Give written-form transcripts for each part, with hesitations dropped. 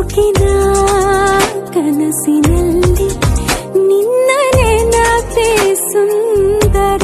ನಸುಕಿನ ಕನಸಿನಲ್ಲಿ ನಿನ್ನ ನೆನಪೇ ಸುಂದರ.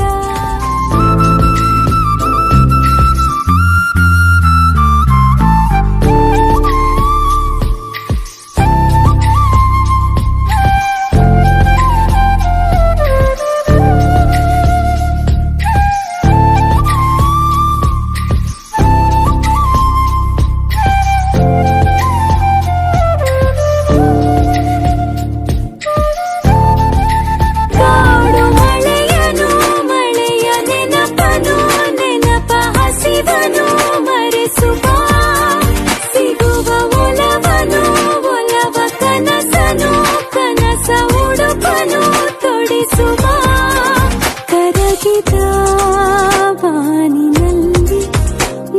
ವಾನಿನಲ್ಲಿ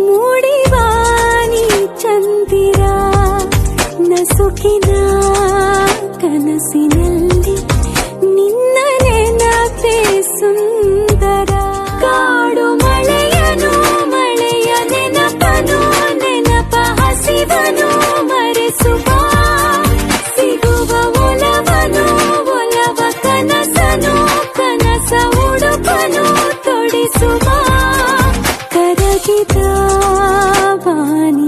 ಮೂಡಿವಾನಿ ಚಂದಿರ ನಸುಕಿನ ಕನಸಿನಲ್ಲಿ ನಿನ್ನ ನೆನಪೇ ಸುಂದರ. ಕಾಡು ಮಳೆಯನು ಮಳೆಯ ನೆನಪನು ನೆನಪ ಹಸಿವನು ಮರೆಸುವ ಸಿಗುವ ಒಲವನು ಒಲವ ಕನಸನು ಕನಸ ಉಡುಪನು ತೊಡಿಸುವ ಕರಗಿದ ವಾನಿ